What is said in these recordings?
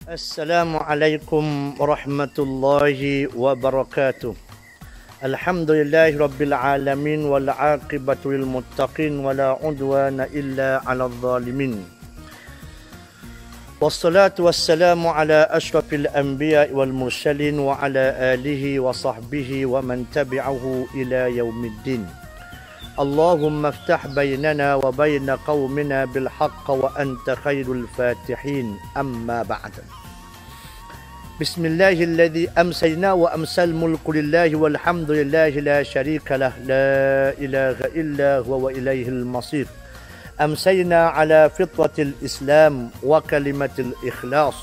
Assalamualaikum warahmatullahi wabarakatuh. Alhamdulillahi rabbil alamin wal aqibatu lil muttaqin wala udwana illa 'alal zalimin. Wassalatu wassalamu ala asyrafil anbiya'i wal mursalin wa ala alihi wa sahbihi wa man tabi'ahu ila yaumiddin. Allahumma iftah bainana wa baina qaumina bil haqq wa anta khairul fatihin. Amma ba'd. Bismillahilladzi amsayna wa amsal mulku lillahi walhamdulillahi la syarika lah la ilaha illa huwa wa ilaihil masir. Amsayna ala fitratil islam wa kalimatil ikhlas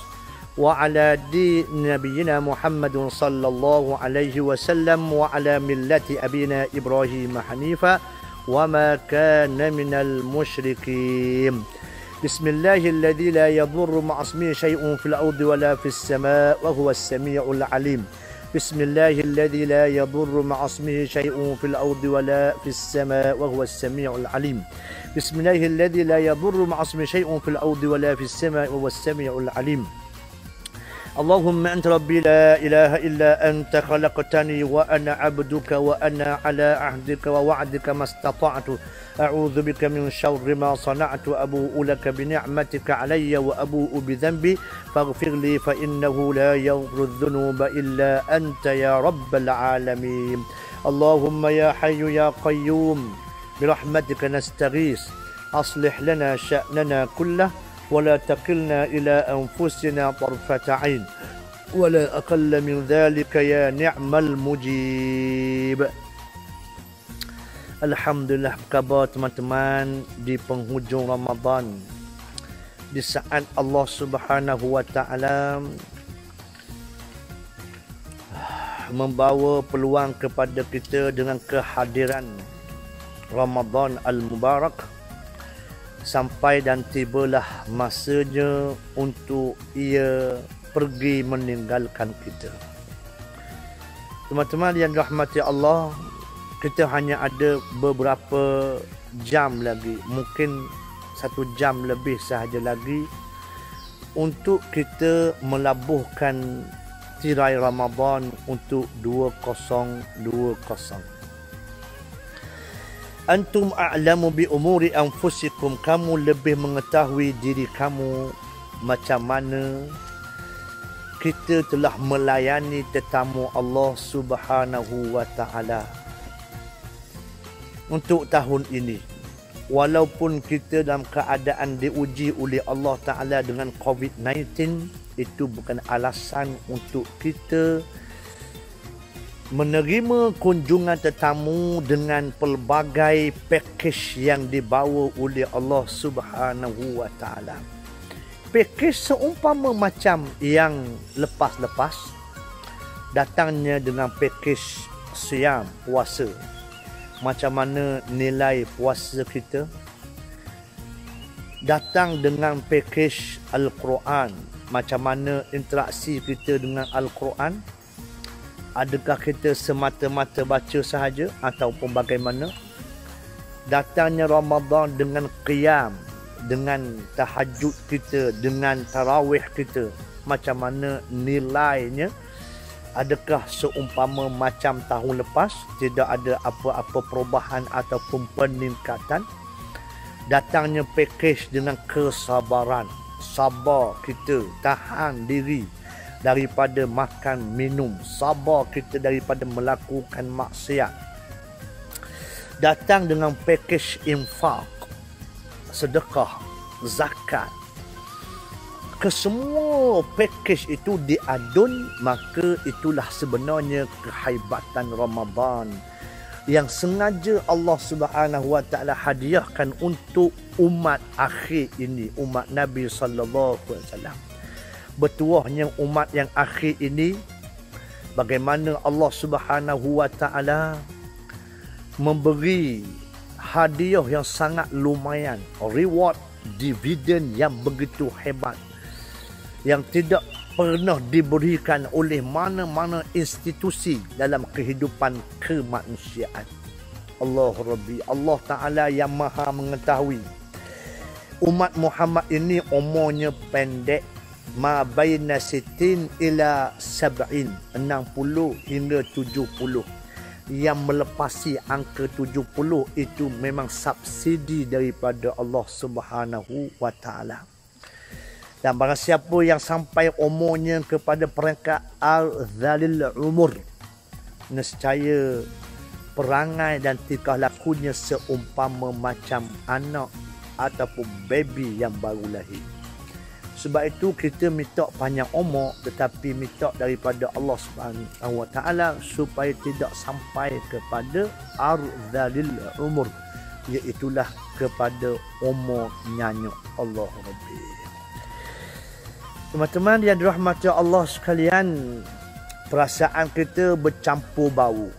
wa ala din nabiyyina Muhammadun sallallahu alaihi wasallam wa ala millati abina Ibrahim hanifa wa ma kana minal musyrikin. Bismillahilladzi la yadurru ma'asmihi syai'un fil ardi wala fis sama' wa huwas sami'ul 'alim. Bismillahilladzi la yadurru ma'asmihi syai'un fil ardi wala fis sama' wa huwas sami'ul 'alim. Bismillahilladzi la yadurru ma'asmihi syai'un fil ardi wala fis sama' wa huwas sami'ul 'alim. Allahumma anta rabbi la ilaha illa anta khalaqtani wa ana 'abduka wa ana 'ala 'ahdika wa wa'dika mastata'tu. A'udzu bika min syarri ma sana'tu abu'u laka bi ni'matika 'alayya wa abu'u bi dhanbi faghfir li fa innahu la yaghfiru dhunuba illa anta ya rabbal 'alamin. Allahumma ya hayyu ya qayyum bi rahmatika nastaghis aslih lana sya'nana kullahu ولا تكلنا إلى أنفسنا طرفة عين ولا أقل من ذلك يا نعم المجيب. Alhamdulillah, kabar teman-teman di penghujung Ramadan, di saat Allah Subhanahu wa taala membawa peluang kepada kita dengan kehadiran Ramadan al-Mubarak, sampai dan tibalah masanya untuk ia pergi meninggalkan kita. Teman-teman yang dirahmati Allah, kita hanya ada beberapa jam lagi, mungkin 1 jam lebih sahaja lagi untuk kita melabuhkan tirai Ramadan untuk 2020. Antum a'lamu bi umuri anfusikum, kamu lebih mengetahui diri kamu macam mana kita telah melayani tetamu Allah Subhanahu wa taala untuk tahun ini. Walaupun kita dalam keadaan diuji oleh Allah Taala dengan COVID-19, itu bukan alasan untuk kita menerima kunjungan tetamu dengan pelbagai pakej yang dibawa oleh Allah Subhanahu wa taala. Pakej seumpama macam yang lepas-lepas, datangnya dengan pakej siam, puasa. Macam mana nilai puasa kita? Datang dengan pakej Al-Quran, macam mana interaksi kita dengan Al-Quran? Adakah kita semata-mata baca sahaja ataupun bagaimana? Datangnya Ramadan dengan qiyam, dengan tahajud kita, dengan tarawih kita, macam mana nilainya? Adakah seumpama macam tahun lepas, tidak ada apa-apa perubahan ataupun peningkatan? Datangnya pakej dengan kesabaran, sabar kita, tahan diri daripada makan minum, sabar kita daripada melakukan maksiat. Datang dengan pakej infak, sedekah, zakat. Kesemua pakej itu diadun, maka itulah sebenarnya kehebatan Ramadan yang sengaja Allah Subhanahu wa taala hadiahkan untuk umat akhir ini, umat Nabi sallallahu alaihi wasallam. Bertuahnya umat yang akhir ini, bagaimana Allah Subhanahu wa taala memberi hadiah yang sangat lumayan, reward, dividen yang begitu hebat, yang tidak pernah diberikan oleh mana-mana institusi dalam kehidupan kemanusiaan. Allah Rabbi, Allah Ta'ala yang maha mengetahui. Umat Muhammad ini umurnya pendek, ma baina sitin ila sab'in, 60 hingga 70. Yang melepasi angka 70 itu memang subsidi daripada Allah Subhanahu wa taala. Dan barang siapa yang sampai umurnya kepada peringkat al-zalil umur, nescaya perangai dan tingkah lakunya seumpama macam anak ataupun baby yang baru lahir. Sebab itu kita minta panjang umur, tetapi minta daripada Allah Subhanahu wa taala supaya tidak sampai kepada al-zalil umur, iaitulah kepada umur nyanyuk. Allah Rabbi. Teman-teman yang dirahmati Allah sekalian, perasaan kita bercampur bau.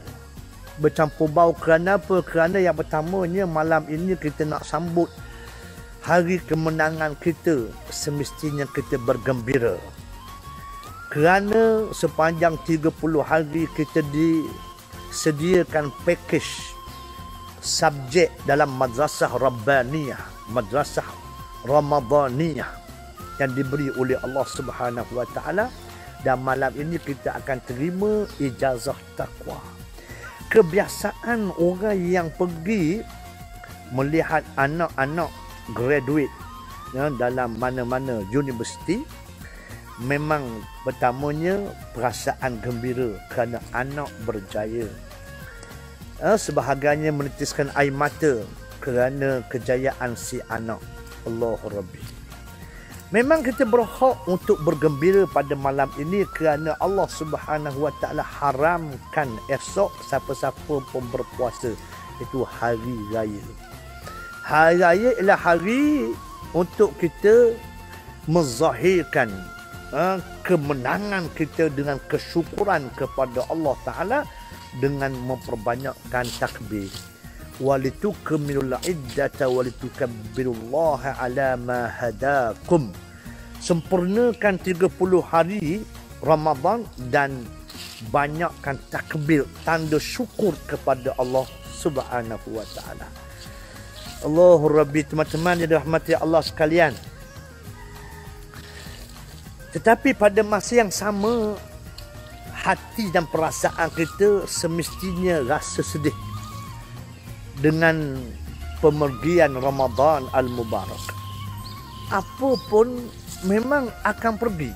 Bercampur bau kerana apa? Kerana yang pertamanya malam ini kita nak sambut hari kemenangan kita, semestinya kita bergembira. Kerana sepanjang 30 hari kita disediakan pakej subjek dalam madrasah Rabbaniyah, madrasah Ramadaniyah yang diberi oleh Allah Subhanahu wa taala, dan malam ini kita akan terima ijazah takwa. Kebiasaan orang yang pergi melihat anak-anak graduate dalam mana-mana universiti, memang pertamanya perasaan gembira kerana anak berjaya. Sebahagiannya menitiskan air mata kerana kejayaan si anak. Allahu Rabbi. Memang kita berhak untuk bergembira pada malam ini kerana Allah Subhanahu wa taala haramkan esok siapa-siapa pun berpuasa. Itu hari raya. Hari raya ialah hari untuk kita menzahirkan kemenangan kita dengan kesyukuran kepada Allah Ta'ala dengan memperbanyakkan takbir. Walitukmilul iddata walitukabbirullaha ala ma hadakum. Sempurnakan 30 hari Ramadan dan banyakkan takbir, tanda syukur kepada Allah Subhanahu wa taala. Allahu Rabbi. Teman-teman yang dirahmati Allah sekalian, tetapi pada masa yang sama, hati dan perasaan kita semestinya rasa sedih dengan pemergian Ramadan Al-Mubarak. Apa pun memang akan pergi.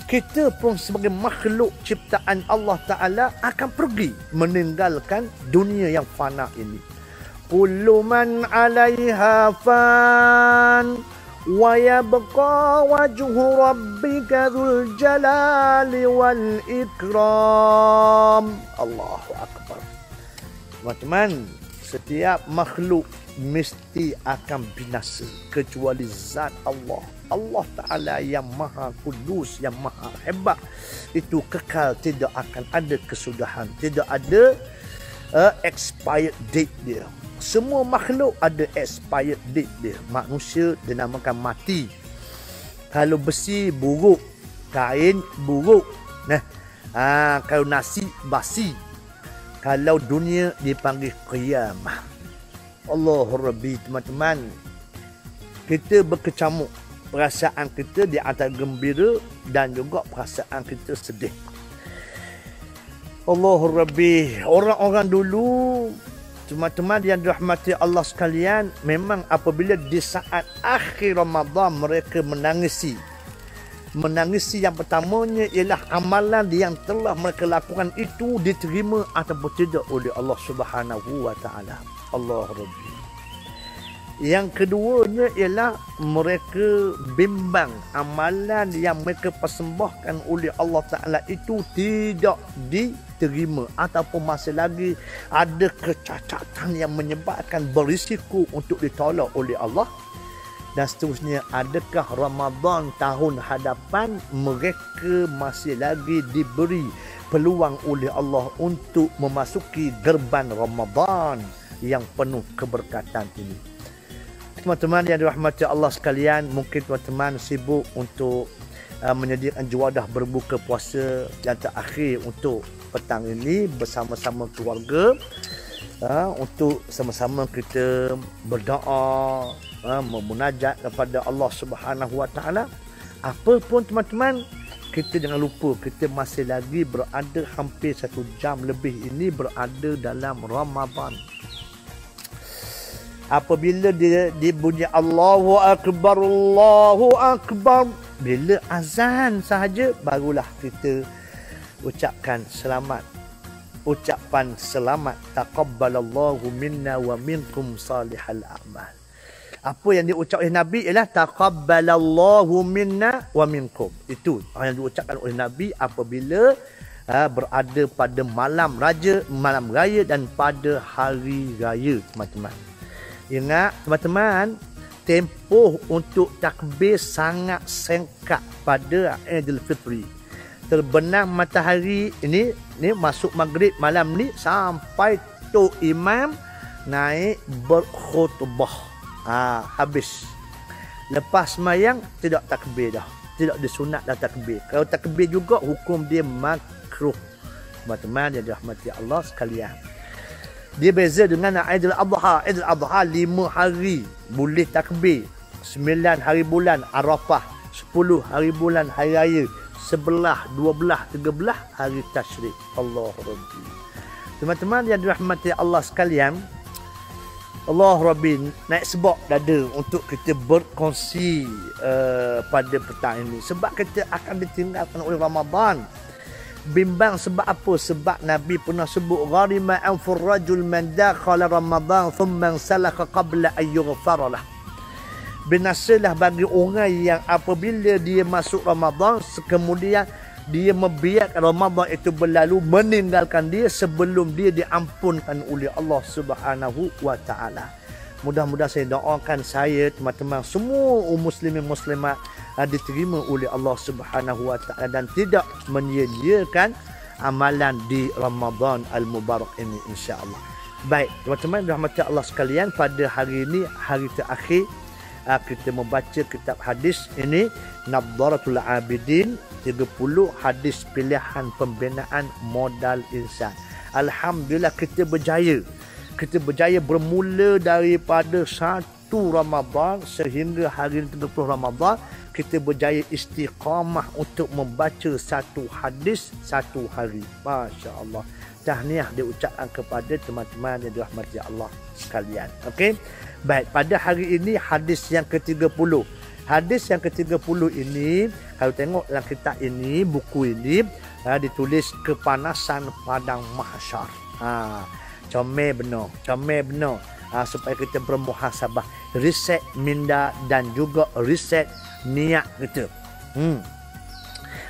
Kita pun sebagai makhluk ciptaan Allah Ta'ala akan pergi meninggalkan dunia yang fana ini. Kullu man 'alaiha fan wa yabqa wajhu rabbika dzul jalali wal ikram. Allahu akbar. Teman-teman, setiap makhluk mesti akan binasa kecuali zat Allah. Allah Ta'ala yang maha kudus, yang maha hebat, itu kekal, tidak akan ada kesudahan, tidak ada expired date dia. Semua makhluk ada expired date dia. Manusia dinamakan mati. Kalau besi buruk, kain buruk. Kalau nasi basi. Kalau dunia dipanggil qiyamah. Allahu Rabbi. Teman-teman, kita berkecamuk. Perasaan kita di antara gembira dan juga perasaan kita sedih. Allahu Rabbi. Orang-orang dulu, teman-teman yang dirahmati Allah sekalian, memang apabila di saat akhir Ramadan mereka menangisi. Menangisi yang pertamanya ialah amalan yang telah mereka lakukan itu diterima ataupun tidak oleh Allah Subhanahu wa taala. Allah Rabbi. Yang keduanya ialah mereka bimbang amalan yang mereka persembahkan oleh Allah Ta'ala itu tidak diterima ataupun masih lagi ada kecacatan yang menyebabkan berisiko untuk ditolak oleh Allah. Dan seterusnya, adakah Ramadan tahun hadapan mereka masih lagi diberi peluang oleh Allah untuk memasuki gerban Ramadan yang penuh keberkatan ini. Teman-teman yang dirahmati Allah sekalian, mungkin teman-teman sibuk untuk menyediakan juadah berbuka puasa yang terakhir untuk petang ini bersama-sama keluarga, untuk sama-sama kita berdoa, memunajat kepada Allah Subhanahu wa taala. Apa pun teman-teman, kita jangan lupa kita masih lagi berada hampir 1 jam lebih ini berada dalam Ramadan. Apabila dia dibunyi Allahu Akbar, Allahu Akbar, bila azan sahaja barulah kita ucapkan selamat. Ucapan selamat, taqabbalallahu minna wa minkum salihal a'mal. Apa yang diucap oleh Nabi ialah taqabbalallahu minna wa minkum. Itu yang diucapkan oleh Nabi apabila berada pada malam raya dan pada hari raya, teman-teman. Ingat teman-teman, tempoh untuk takbir sangat singkat pada Aidil Fitri. Terbenam matahari ini masuk maghrib malam ni sampai tu imam naik berkhutbah. Habis. Lepas sembahyang tidak takbir dah. Tidak disunat dah takbir. Kalau takbir juga hukum dia makruh. Teman-teman yang dirahmati Allah sekalian. Dia beza dengan Aidil Adha. Aidil Adha 5 hari boleh takbir. 9 hari bulan Arafah, 10 hari bulan hari raya, 11, 12, 13 hari tasyrik. Allah Rabbi. Teman-teman yang dirahmati Allah sekalian, Allah Rabbi naik sebab dada untuk kita berkongsi pada petang ini. Sebab kita akan ditinggalkan oleh Ramadan. Bimbang sebab apa? Sebab Nabi pernah sebut gharima anfur rajul man dakhala Ramadan thumma salaka qabla an yughfara lah. Binasalah bagi orang yang apabila dia masuk Ramadan kemudian dia membiarkan Ramadan itu berlalu, meninggalkan dia sebelum dia diampunkan oleh Allah Subhanahu wa taala. Mudah-mudahan saya doakan saya, teman-teman semua muslimin muslimat diterima oleh Allah Subhanahu wa taala dan tidak menyia-nyiakan amalan di Ramadan al-Mubarak ini, insya-Allah. Baik, teman-teman rahmat Allah sekalian, pada hari ini hari terakhir kita membaca kitab hadis ini, Nadharatul Abidin, 30 hadis pilihan pembinaan modal insan. Alhamdulillah kita berjaya. Kita berjaya bermula daripada 1 Ramadan sehingga hari 30 Ramadan. Kita berjaya istiqamah untuk membaca 1 hadis 1 hari. Masya Allah. Tahniah diucapkan kepada teman-teman yang dirahmati Allah sekalian. Okey. Baik, pada hari ini hadis yang ke-30. Hadis yang ke-30 ini, kalau tengok dalam kitab ini, buku ini ditulis kepanasan padang mahsyar. Comel benar, supaya kita bermuhasabah, riset minda dan juga riset niat kita.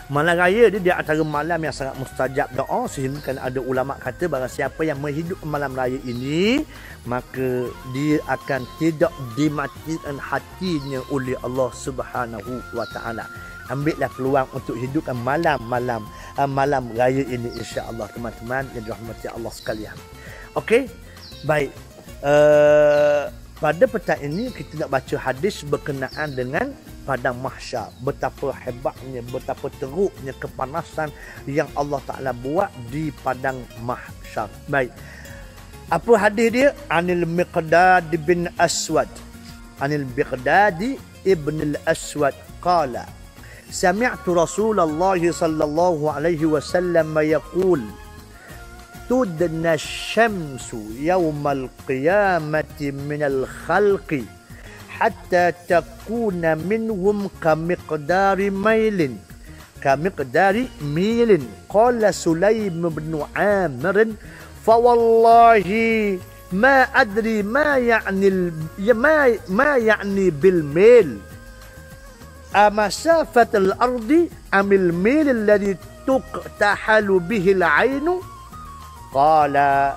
Malam raya dia di antara malam yang sangat mustajab doa, sehingga kan ada ulama kata barang siapa yang menghidupkan malam raya ini maka dia akan tidak dimatikan hatinya oleh Allah Subhanahu wa taala. Ambillah peluang untuk hidupkan malam raya ini, insya-Allah teman-teman yang dirahmati Allah sekalian. Okey. Baik. Pada petang ini kita nak baca hadis berkenaan dengan padang mahsyar. Betapa hebatnya, betapa teruknya kepanasan yang Allah Ta'ala buat di padang mahsyar. Baik. Apa hadis dia? Anil Miqdad bin Aswad. Anil Miqdad ibn al-Aswad qala sami'tu Rasulullah sallallahu alaihi wasallam yaqul tudna syamsu yawmal qiyamati minal khalqi hatta takuna minhum kamiqdari milin qala Sulaim bin Amr fa wallahi ma adri ma ya'ni bil mil amasafat al ardi amil mil alladhi tuqtahalu bihi al ainu qala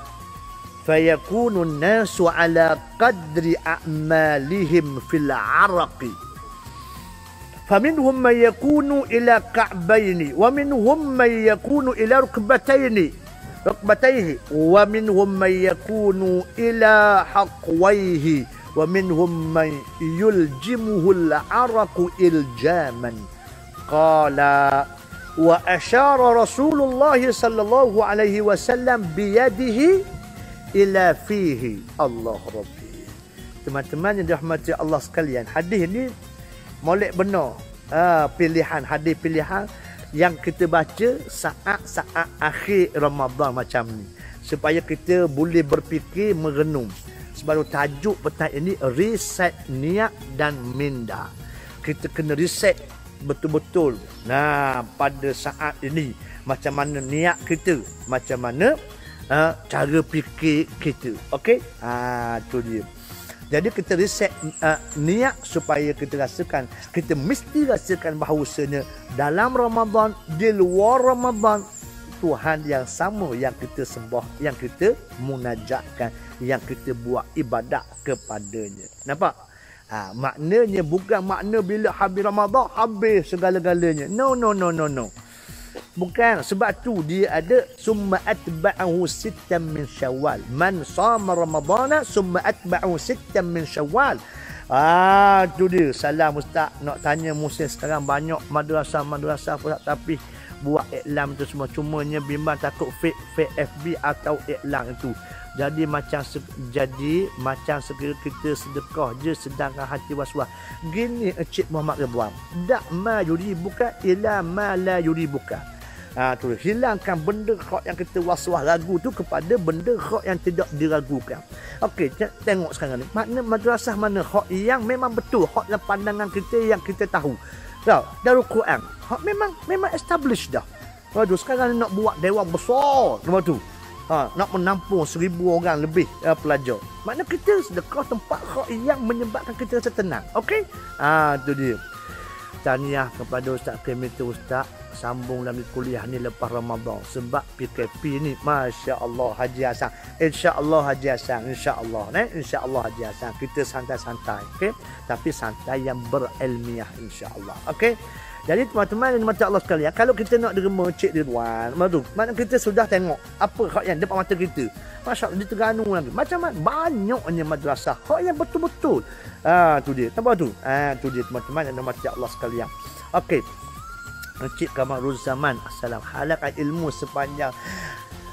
فيكون الناس على قدر أعمالهم في العرق فمنهم من يكون إلى كعبين ومنهم من يكون إلى ركبتيه ومنهم من يكون إلى حقويه ومنهم من يلجمه العرق إلجاما قال وأشار رسول الله صلى الله عليه وسلم بيده ila fihi. Allah Rabbi. Teman-teman yang dirahmati Allah sekalian, hadis ni molek benar. pilihan, hadis pilihan yang kita baca saat-saat akhir Ramadan macam ni, supaya kita boleh berfikir, merenung. Sebab tajuk petang ini reset niat dan minda. Kita kena reset betul-betul. Nah, pada saat ini macam mana niat kita, macam mana cara fikir kita. Okey? Tu dia. Jadi kita reset niat supaya kita rasakan, kita mesti rasakan bahawasanya dalam Ramadan, di luar Ramadan, Tuhan yang sama yang kita sembah, yang kita munajatkan, yang kita buat ibadat kepadanya. Nampak? Maknanya bukan makna bila habis Ramadan habis segala-galanya. No. Bukan. Sebab tu dia ada summa atba'ahu sittan min Syawal. Man shama Ramadana summa atba'ahu sittan min Syawal. Tu dia. Salam Ustaz. Nak tanya Muslim sekarang banyak madrasah pula, tapi buat iklan tu semua. Cumanya bimbang takut fake FB atau iklan itu. Jadi macam sekira kita sedekah je sedangkan hati was-was. Gini Encik Muhammad Ridwan. Dak ma yuri buka ila ma la yuri buka. Tu hilangkan benda hak yang kita was-was ragu tu kepada benda hak yang tidak diragukan. Okey, tengok sekarang ni. Makna madrasah mana hak yang memang betul, hak dalam pandangan kita yang kita tahu. Darul Quran. Hak memang establish dah. Waduh, sekarang nak buat dewan besar. Lepas tu nak menampung 1,000 orang lebih pelajar. Makna kita sedekah tempat yang menyebabkan kita rasa tenang. Okey? Tu dia. Tahniah kepada Ustaz Kamil tu, Ustaz sambung lagi kuliah ni lepas Ramadan. Sebab PKP ni, Masya Allah Haji Hassan. InsyaAllah Haji Hassan. InsyaAllah. InsyaAllah Haji Hassan. Kita santai-santai. Okey? Tapi santai yang berilmiah, insyaAllah. Okey? Jadi teman-teman dan mata Allah sekalian, kalau kita nak derma Cik Ridwan, maknanya kita sudah tengok apa hak yang depan mata kita. Masya Allah, di Terengganu lagi. Macam mana banyaknya madrasah hak yang betul-betul. Tu dia. Nampak tu? Tu dia teman-teman dan mata Allah sekalian. Okey. Encik Kamaruzzaman, assalam. Halakkan ilmu sepanjang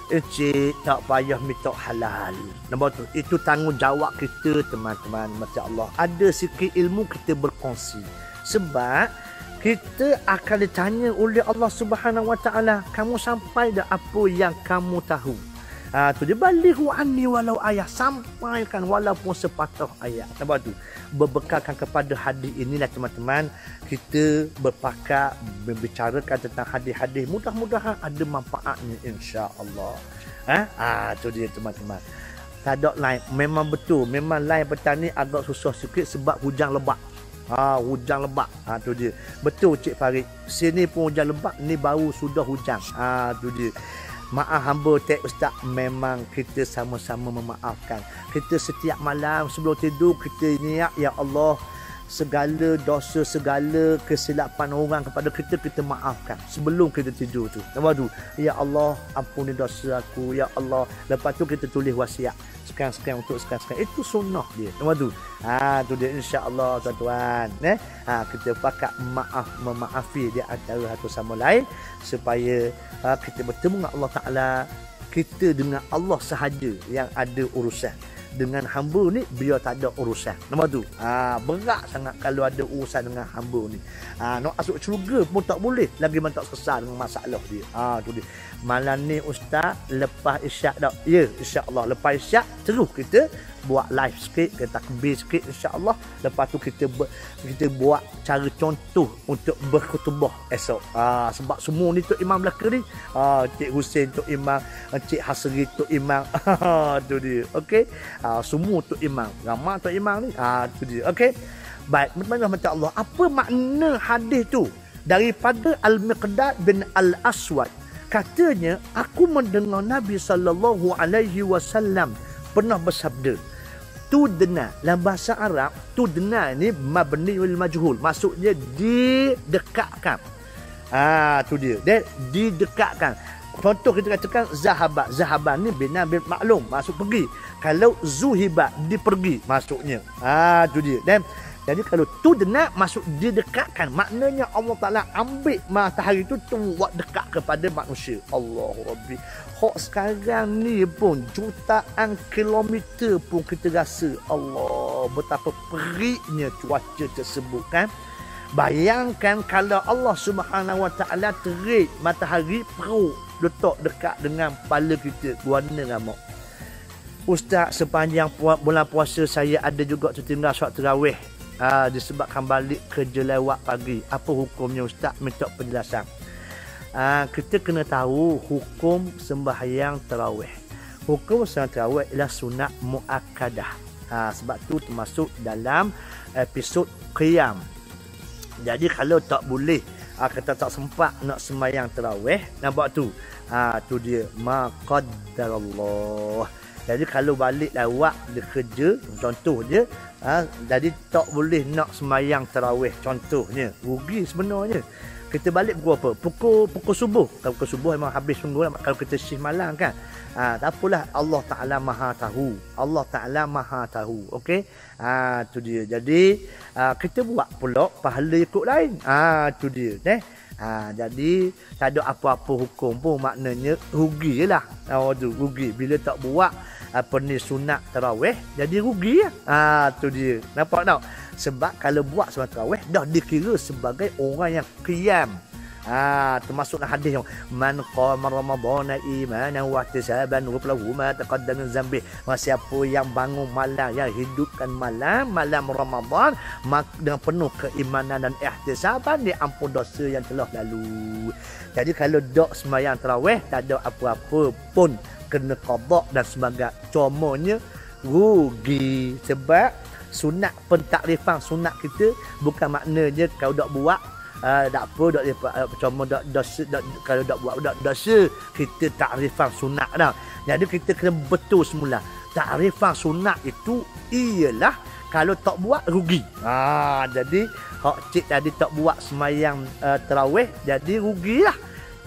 Encik tak payah minta halal. Nampak tu? Itu tanggungjawab kita teman-teman mata Allah. Ada sikit ilmu kita berkongsi. Sebab kita akan ditanya oleh Allah Subhanahu Wa Taala, kamu sampai dah apa yang kamu tahu. Tu dia, balighu anni walau ayat, sampaikan walaupun sepatah ayat. Nampak tu? Berbekalkan kepada hadis inilah teman-teman, kita berpakat membicarakan tentang hadis-hadis, mudah-mudahan ada manfaatnya insya-Allah. Tu dia teman-teman. Tak ada lain, memang betul, memang lain petang ni agak susah sikit sebab hujan lebat. Hujan lebat. Tu dia. Betul Cik Farid. Sini pun hujan lebat, ni baru sudah hujan. Tu dia. Maaf hamba Tek Ustaz, memang kita sama-sama memaafkan. Kita setiap malam sebelum tidur kita niat, ya Allah, segala dosa, segala kesilapan orang kepada kita, kita maafkan sebelum kita tidur tu. Nampak tu? Ya Allah, ampuni dosa aku, ya Allah. Lepas tu kita tulis wasiat. Sekarang untuk sekarang. Itu sunnah dia. Nampak tu? Tu dia, insya-Allah tuan-tuan. Kita pakat memaafi di antara satu sama lain supaya kita bertemu dengan Allah Taala. Kita dengan Allah sahaja yang ada urusan. Dengan hamba ni biar tak ada urusan. Nampak tu? Berat sangat kalau ada urusan dengan hamba ni. Nak masuk syurga pun tak boleh. Lagi mana tak selesai dengan masalah dia. Tu dia. Malam ni Ustaz lepas isyak dah. Ya, insya-Allah lepas isyak terus kita buat live sikit, kita takbir sikit insya-Allah. Lepas tu kita buat cara contoh untuk berkhutbah esok. Sebab semua ni Tok Imam belaka ni. Cik Hussein Tok Imam, Cik Hasri Tok Imam. Tu dia. Okey. Semua Tok Imam. Ramai Tok Imam ni. Tu dia. Okey. Baik, teman-teman macam Allah. Apa makna hadis tu? Daripada Al-Miqdad bin Al-Aswad. Katanya, aku mendengar Nabi SAW pernah bersabda, tudna, dalam bahasa Arab, tudna ni mabni wal majhul. Maksudnya didekatkan. Tu dia. Dia didekatkan. Contoh kita katakan zahabat. Zahabat ni bina bil maklum, maksud pergi. Kalau zuhiba, dipergi maksudnya. Tu dia. Dan jadi kalau tudna maksud didekatkan, maknanya Allah Taala ambil matahari tu buat dekat kepada manusia. Allahu Rabbi. Hak sekarang ni pun jutaan kilometer pun kita rasa Allah betapa periknya cuaca tersebut kan. Bayangkan kalau Allah Subhanahu Wa Taala terik matahari perut letak dekat dengan kepala kita, warna ramai. Ustaz, sepanjang bulan puasa saya ada juga tertinggal solat tarawih. Disebabkan balik kerja lewat pagi. Apa hukumnya Ustaz? Minta penjelasan. Kita kena tahu hukum sembahyang tarawih. Hukum sembahyang tarawih ialah sunat muakkadah. Sebab tu termasuk dalam episod qiyam. Jadi kalau tak boleh, kita tak sempat nak sembahyang tarawih, nampak tu. Tu dia maqaddarallah. Jadi kalau balik lewat dia kerja, contoh je, jadi tak boleh nak sembahyang tarawih, contohnya. Rugi sebenarnya. Kita balik pukul apa? Pukul subuh. Kalau pukul subuh memang habis sungguh lah. Kalau kita shift malam kan. Tak apalah, Allah Ta'ala Maha tahu. Allah Ta'ala Maha tahu. Okey? Tu dia. Jadi kita buat pula pahala ikut lain. Tu dia. Jadi tak ada apa-apa hukum pun, maknanya rugi je lah. Rugi. Bila tak buat sunat tarawih, jadi rugi lah. Tu dia. Nampak tak? Sebab kalau buat sunat tarawih dah dikira sebagai orang yang qiyam. Termasuklah hadis yang man qama ramadhana imanan wa ihtisaban ghufira lahu ma taqaddama min dhanbi. Siapa yang bangun malam, yang hidupkan malam Ramadan dengan penuh keimanan dan ihtisaban, diampun dosa yang telah lalu. Jadi kalau dok sembahyang tarawih tak ada apa-apa pun kena qada dan sebagainya, comanya rugi. Sebab sunat pentakrifan sunat kita bukan maknanya kalau dak buat tak apa, cuma kalau tak buat dosa, kita takrifan sunat dah. Jadi kita kena betul semula. Takrifan sunat itu ialah kalau tak buat rugi. Jadi hak cik tadi tak buat sembahyang tarawih, jadi rugilah.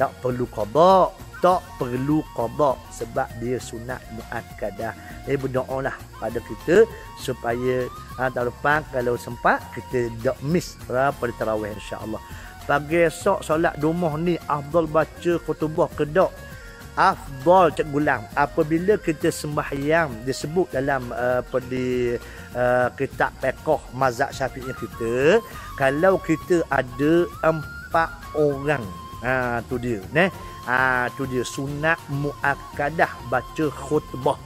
Tak perlu qada, sebab dia sunat muakkadah. Jadi berdoalah pada kita supaya tahun depan kalau sempat kita tak miss pada tarawih, insya-Allah. Pagi esok solat di rumah ni afdal baca khutbah ke tak? Afdal, Cik Gulam, apabila kita sembahyang disebut dalam kitab fiqh mazhab Syafi'i kita, kalau kita ada 4 orang, tu dia, tu dia sunat muakkadah baca khutbah.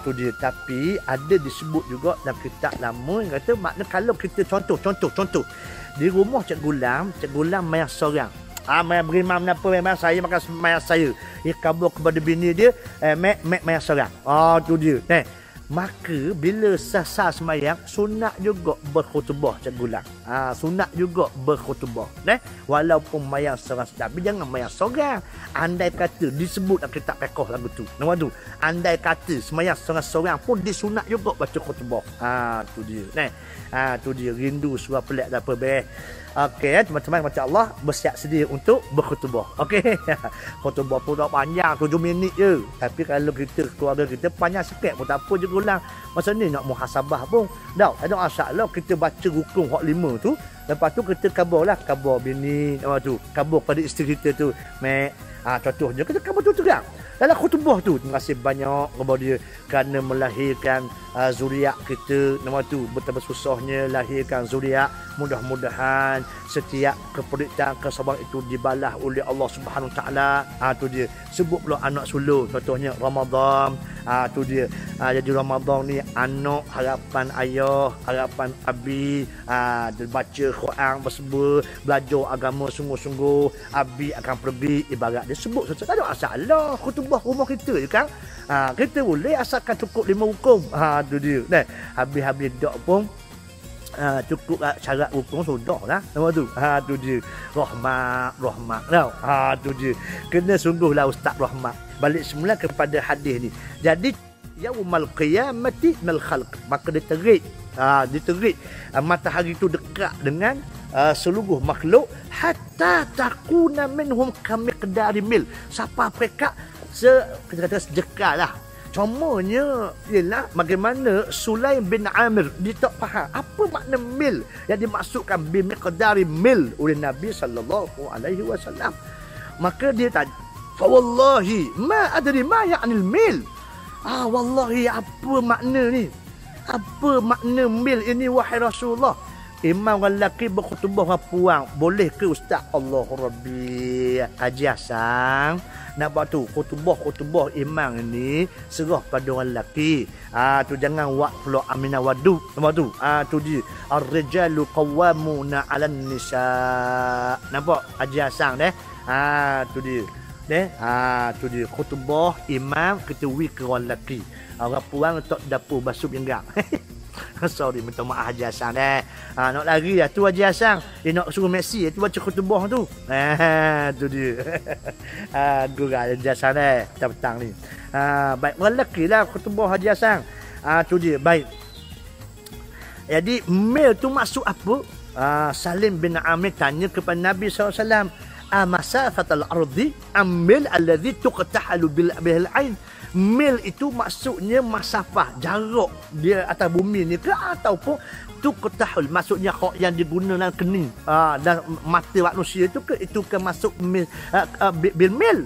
Tu dia. Tapi ada disebut juga dalam kitab lama yang kata makna kalau kita contoh di rumah Cik Gulam mayang seorang. Mayang berimam apa, memang saya makan mayang saya. Dia kabur kepada bini dia, mayang seorang. Tu dia. Maka bila sah sembahyang, sunat juga berkhutbah Cik Gulam. Sunat juga berkhutbah. Walaupun mayang seorang, tapi jangan mayang seorang. Andai kata disebut dalam kitab fiqh lagu tu. Nama tu. Andai kata sembahyang seorang-seorang pun disunat juga baca khutbah. Tu dia. Tu dia, rindu surah pelik apa beh. Okey, teman-teman, macam Allah bersiap sedia untuk berkhutbah. Okey. Khutbah pun tak panjang, 7 minit je. Tapi kalau kita keluarga kita panjang sikit pun tak apa je gulang. Masa ni nak muhasabah pun. Tak ada masalah kita baca rukun hak 5 tu. Lepas tu kita kabar bini, tu. Kabar pada isteri kita tu. Contohnya kita kabar tu terang. Dalam khutbah tu, terima kasih banyak kepada dia kerana melahirkan zuriat kita. Nama tu betapa susahnya lahirkan zuriat. Mudah-mudahan setiap keperitaan kesabaran itu dibalas oleh Allah Subhanahu Wa Taala. Tu dia. Sebut pula anak sulung, contohnya Ramadan. Tu dia. Jadi Ramadan ni anak harapan ayah, harapan abi. Dia baca Quran bersebut, belajar agama sungguh-sungguh. Abi akan pergi, ibarat dia sebut saja. Tak ada masalah. Khutbah rumah kita je kan. Kita boleh asalkan cukup 5 hukum. Tu dia. Habis-habis dak pun cukup syarat hukum sudah lah. Nama tu. Tu dia. Rahmat tau. Tu dia. Kena sungguhlah Ustaz rahmat. Balik semula kepada hadis ni. Jadi yaumal qiyamati mal khalq, maka diterik matahari itu dekat dengan seluruh makhluk hatta takuna minhum kamiqdari mil, siapa mereka kita kata sejekal lah. Comanya ialah bagaimana Sulaim bin Amir dia tak faham apa makna mil yang dimaksudkan bimiqdari mil oleh Nabi sallallahu alaihi wasallam. Maka dia tanya, fa wallahi ma adri ma ya'nil mil. Wallahi apa makna ni? Apa makna mil ini wahai Rasulullah? Imam orang lelaki berkhutbah orang puang. Boleh ke Ustaz? Allah Rabbi. Haji Hassan. Nak buat tu. Khutbah imam ni serah pada orang lelaki. Tu jangan buat pula Aminah Wadu. Nampak tu? Tu dia. Ar-rijalu qawwamuna 'alan nisa. Nampak Haji Hassan deh? Tu dia. Tu dia. Khutbah imam ketuwi ke orang lelaki. Orang puang tak dapur basuh pinggang. Sorry, minta maaf Haji Hassan nak lari dah tu Haji Hassan. Dia nak suruh Messi tu baca khutbah tu. Tu dia. Gurau Haji Hassan petang-petang ni. Baik, orang lelaki lah khutbah Haji Hassan. Tu dia, baik. Jadi, mil tu maksud apa? Salim bin Amir tanya kepada Nabi SAW. Masafatal ardi amil alladhi tuqtahalu bil ain. Mil itu maksudnya masafah, jarak dia atas bumi ni ke, ataupun tuqtahul maksudnya hak yang digunakan kening dan mata manusia itu ke, itu ke masuk mil bil mil.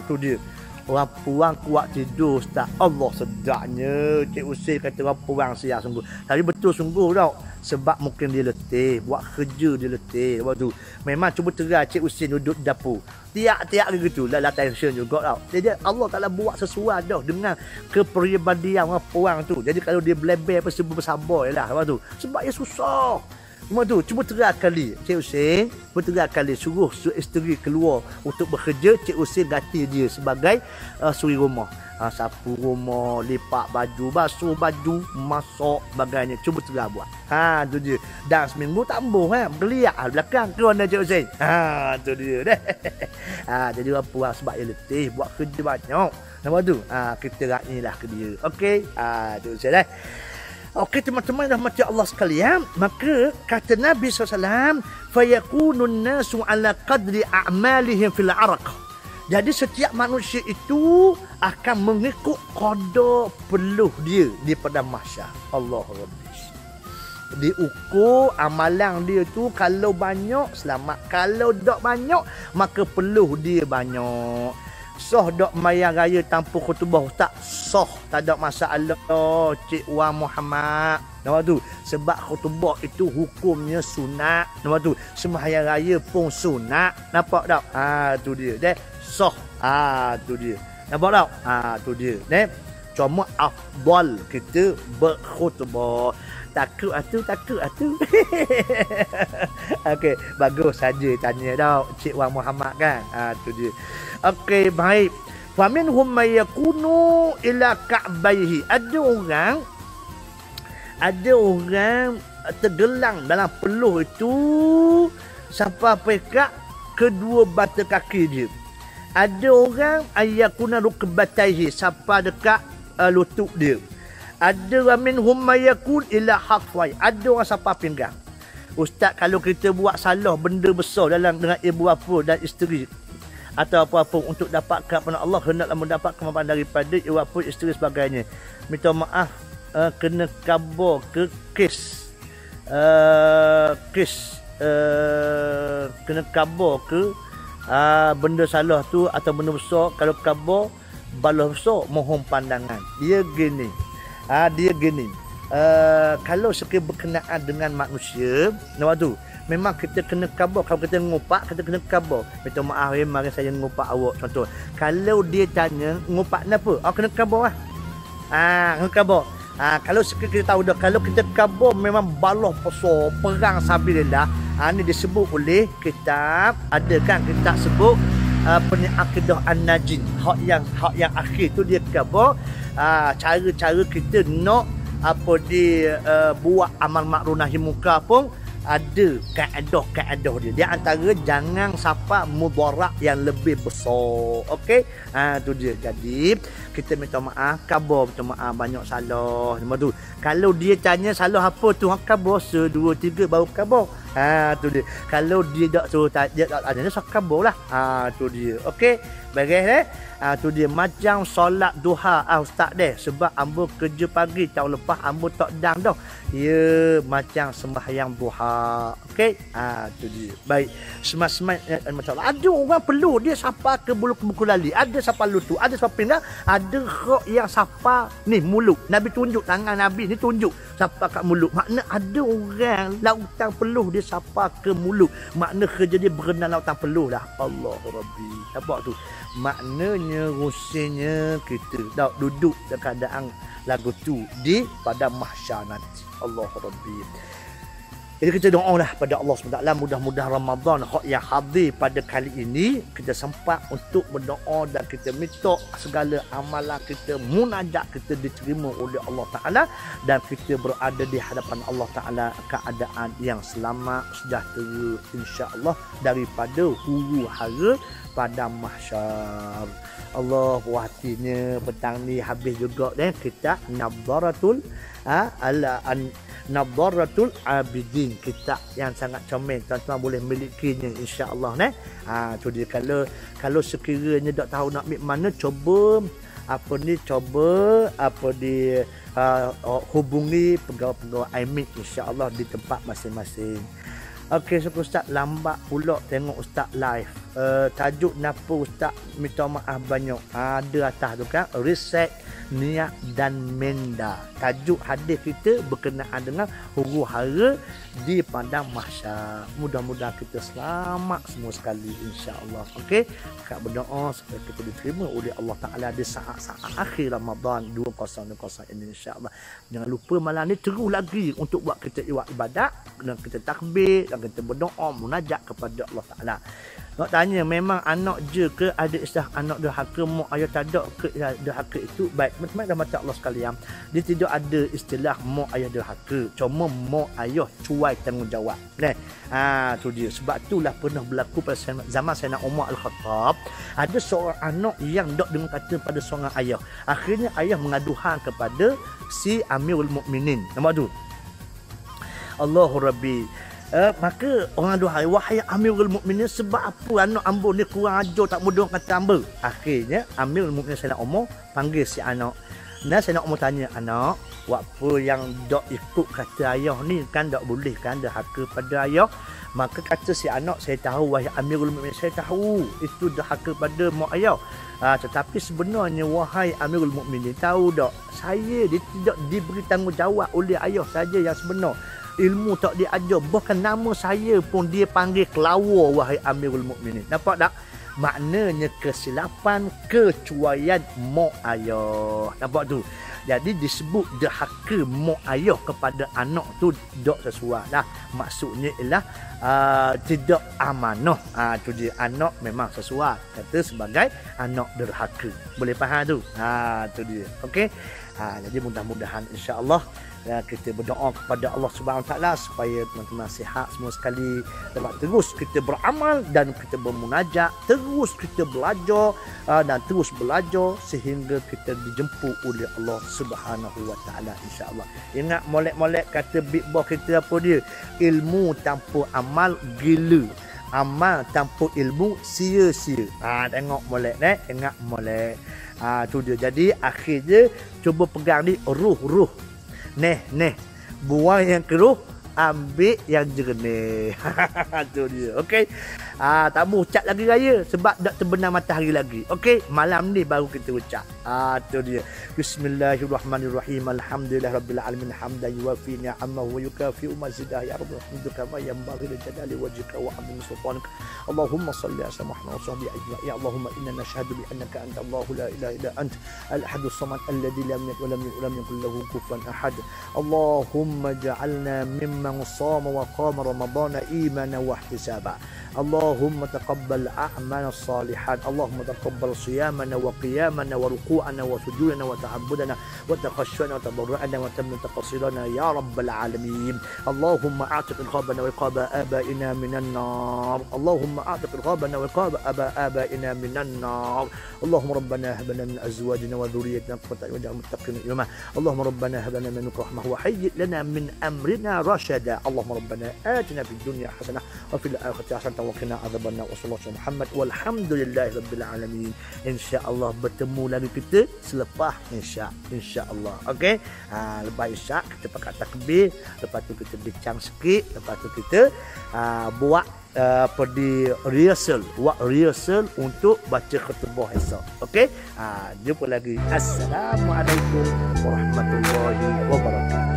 Tu dia. Orang puang kuat tidur Ustaz. Allah sedapnya. Cik Usin kata orang puang siap sungguh. Tapi betul sungguh tau. Sebab mungkin dia letih. Buat kerja dia letih. Waktu tu. Memang cuba terai Cik Usin duduk dapu. Tiap-tiap gitu. Lah tension juga tau. Jadi Allah Ta'ala buat sesuai dah dengan kepribadian orang puang tu. Jadi kalau dia beleber apa sebab bersabar je lah. Waktu tu. Sebab dia susah. Cuma tu, cuba terak kali Cik Usin, terak kali suruh isteri keluar untuk bekerja. Cik Usin ganti dia sebagai suri rumah, sapu rumah, lipat baju, basuh baju, masak bagainya. Cuba terak buat. Tu dia. Dan seminggu tambah berliak belakang kerana Cik Usin. Tu dia deh. Jadi orang puas sebab dia letih, buat kerja banyak. Nampak tu? Kita raknilah ke dia. Okey. Tu Usin deh. Okey teman-teman rahmati Allah sekalian, maka kata Nabi SAW, fayakunun nasu ala qadri a'malihim fil araq. Jadi setiap manusia itu akan mengikut qadar peluh dia di padang mahsyar. Allah Rabbi. Diukur amalan dia tu, kalau banyak selamat, kalau tak banyak maka peluh dia banyak. Soh dok mayang raya tanpa khutbah Ustaz, soh tak ada masalah Cik Wan Muhammad. Nampak tu? Sebab khutbah itu hukumnya sunat. Nampak tu? Sembahyang raya pun sunat. Nampak tak? Tu dia. Deh. Soh. Tu dia. Nampak tak? Tu dia. Deh. Cuma afdal kita berkhutbah. Takut atu. Okey, bagus saja tanya dah Cik Wan Muhammad kan. Tu dia. Okey, baik. Fa minhum may yakunu ila ka'baihi. Ada orang tergelang dalam peluh itu sampai pekat kedua bata kaki dia. Ada orang ayakuna rukbataihi sampai dekat lutut dia. Ada minhum mayakun ila hafwai. Ada orang sampai pinggang. Ustaz, kalau kita buat salah benda besar dalam dengan ibu bapa dan isteri atau apa-apa untuk dapatkan kepada Allah, hendaklah mendapatkan kemampuan daripada ibu bapa, isteri sebagainya. Minta maaf, kena kabar ke kes kena kabar ke benda salah tu atau benda besar. Kalau kabar balas besar, mohon pandangan. Dia gini. Kalau sekali berkenaan dengan manusia, nampak tu, memang kita kena kabar. Kalau kita ngupak, kita kena kabar. Minta maaf, mari saya ngupak awak. Contoh, kalau dia tanya ngupak kenapa, kena kabar lah. Kena kabar. Kalau sekali kita tahu dah, kalau kita kabar memang balah besar, perang sabilillah. Ini disebut oleh kitab, ada kan kitab sebut Akidah An-Najin. Hak yang akhir tu dia kabar. Cara-cara kita nak apa dia buat amal makruf nahi munkar pun ada kaedah dia. Dia antara jangan sampai mudarat yang lebih besar. Okey? Tu dia. Jadi kita minta maaf, kabar minta maaf banyak salah. Cuma tu. Kalau dia tanya salah apa tu, kabar 1 2 3 baru kabar. Tu dia. Kalau dia tak suruh dia tak ada, so kabar lah. Tu dia. Okey? Beres tu dia. Macam solat duha Ustaz deh, sebab ambo kerja pagi tahun lepas ambo tak dang dah. Ya, macam sembahyang duha. Okey? Tu dia. Baik. Semat-semat masalah. Ada orang perlu dia sapa ke bulu buku lali, ada sapa lutut, ada sapa pinggang, ada hak yang sapa ni mulut. Nabi tunjuk tangan Nabi ni tunjuk sapa kat mulut. Makna ada orang lautan peluh dia sapa ke mulut. Makna kerja dia berenang lautan peluh lah. Allah Rabbi. Nampak tu? Maknanya rusingnya kita dah duduk dalam keadaan lagu tu di pada mahsyar nanti. Allah Rabbi. Jadi kita doalah pada Allah SWT, mudah-mudahan Ramadan yang hadir pada kali ini kita sempat untuk berdoa dan kita minta segala amalan kita, munajat kita diterima oleh Allah Ta'ala dan kita berada di hadapan Allah Ta'ala keadaan yang selamat, sejahtera insya-Allah daripada huru-hara pada mahsyar. Allah hatinya petang ni habis juga dan kita Nadharatul Nadharatul Abidin, kitab yang sangat comel, tuan-tuan boleh milikinya insya-Allah tu dia. Kalau sekiranya tak tahu nak ambil mana, cuba hubungi pegawai-pegawai IMIC insya-Allah di tempat masing-masing. Okey, so Ustaz lambat pula tengok Ustaz live. Tajuk napa Ustaz minta maaf banyak. Ada atas tu kan, riset, niat dan menda. Tajuk hadis kita berkenaan dengan huru-hara di padang mahsyar. Mudah-mudahan kita selamat semua sekali insya-Allah. Okey, kak berdoa supaya kita diterima oleh Allah Taala di saat-saat akhir Ramadan 2020 ini insya-Allah. Jangan lupa malam ni terus lagi untuk buat kita ibadat dan kita takbir dan kita berdoa munajat kepada Allah Taala. Nak tanya, memang anak je ke ada istilah anak derhaka, mak ayah tak ada ke derhaka itu? Baik, teman-teman dan mata Allah sekalian, dia tidak ada istilah mak ayah derhaka, cuma mak ayah cuai tanggungjawab. Tu dia. Sebab itulah pernah berlaku pada zaman Sayyidina Umar Al-Khattab, ada seorang anak yang tak dengar kata pada seorang ayah. Akhirnya ayah mengaduhan kepada si Amirul Mukminin. Nampak tu? Allahu Rabbi. Maka orang duhai, wahai Amirul Mukminin, sebab apa anak ambo ni kurang ajar, tak mudah kata ambo. Akhirnya Amirul Mukminin Sayyidina Umar panggil si anak. Dan Sayyidina Umar tanya, anak, apa yang dok ikut kata ayah ni kan tak boleh kan derhaka pada ayah? Maka kata si anak, saya tahu wahai Amirul Mukminin, saya tahu itu derhaka pada mak ayah. Tetapi sebenarnya wahai Amirul Mukminin, tahu tak, saya tidak diberi tanggungjawab oleh ayah saja yang sebenar. Ilmu tak diajar, bahkan nama saya pun dia panggil kelawar wahai Amirul Mukminin. Nampak tak? Maknanya kesilapan, kecuaian mak ayah. Nampak tu? Jadi disebut derhaka mak ayah kepada anak tu tak sesuai lah. Maksudnya ialah tidak amanah. Tu dia, anak memang sesuai kata sebagai anak derhaka. Boleh faham tu? Tu dia. Okey. Jadi mudah-mudahan insya-Allah kita berdoa kepada Allah Subhanahu Wa Taala supaya teman-teman sihat semua sekali, dapat terus kita beramal dan kita bermunajat, terus kita belajar dan terus belajar sehingga kita dijemput oleh Allah Subhanahu Wa Taala insya-Allah. Ingat molek-molek kata big boss kita apa dia? Ilmu tanpa amal gila, amal tanpa ilmu sia-sia. Tengok molek ingat molek. Tu dia. Jadi akhirnya cuba pegang ni ruh. Buang yang keruh, ambil yang jernih. Tu dia. Okey. Tak mau ucap lagi raya sebab tak terbenam matahari lagi. Okey, malam ni baru kita ucap. Tu dia. Bismillahirrahmanirrahim. Alhamdulillahirabbil alamin hamdan yuwafi ni'amahu wa yukafi'u mazidah ya rabbal hamdu kama yanbaghi li jalali wajhika wa 'azimi sultanika. Allahumma shalli ala Muhammad wa sahbihi ajma'in. Ya Allahumma inna nashhadu bi annaka anta Allahu la ilaha illa anta al-ahadus samad alladhi lam yalid wa lam yulad wa lam yakul lahu kufuwan ahad. Allahumma ja'alna mimman shama wa qama ramadana imanan wa ihtisaba. Allahumma taqabbal a'malana shalihat. Allahumma taqabbal siyamana wa qiyamana wa ruku'ana wa sujudana wa ta'abbudana wa takhashshana wa tadarru'ana wa tamma taqsirana ya rabbal alamin. Allahumma a'tiq riqabana wa riqaba abaina minan nar. Allahumma a'tiq riqabana wa riqaba abaina minan nar. Allahumma rabbana hab lana min azwajina wa dhurriyyatina qurrata a'yun waj'alna muttaqina imama. Allahumma rabbana hab lana min ladunka rahmah wa hayyi' lana min amrina rashada. Allahumma rabbana atina fid dunya hasanah wa fil akhirati hasanah wa qina adzabannar. Wassallallahu Muhammad walhamdulillahirabbil alamin. Insya-Allah bertemu lagi kita selepas insya-Allah. Okey. Lepas isyak kita pakai takbir, lepas tu kita bincang sikit, lepas tu kita buat rehearsal untuk baca khutbah esok. Okey. Jumpa lagi. Assalamualaikum warahmatullahi wabarakatuh.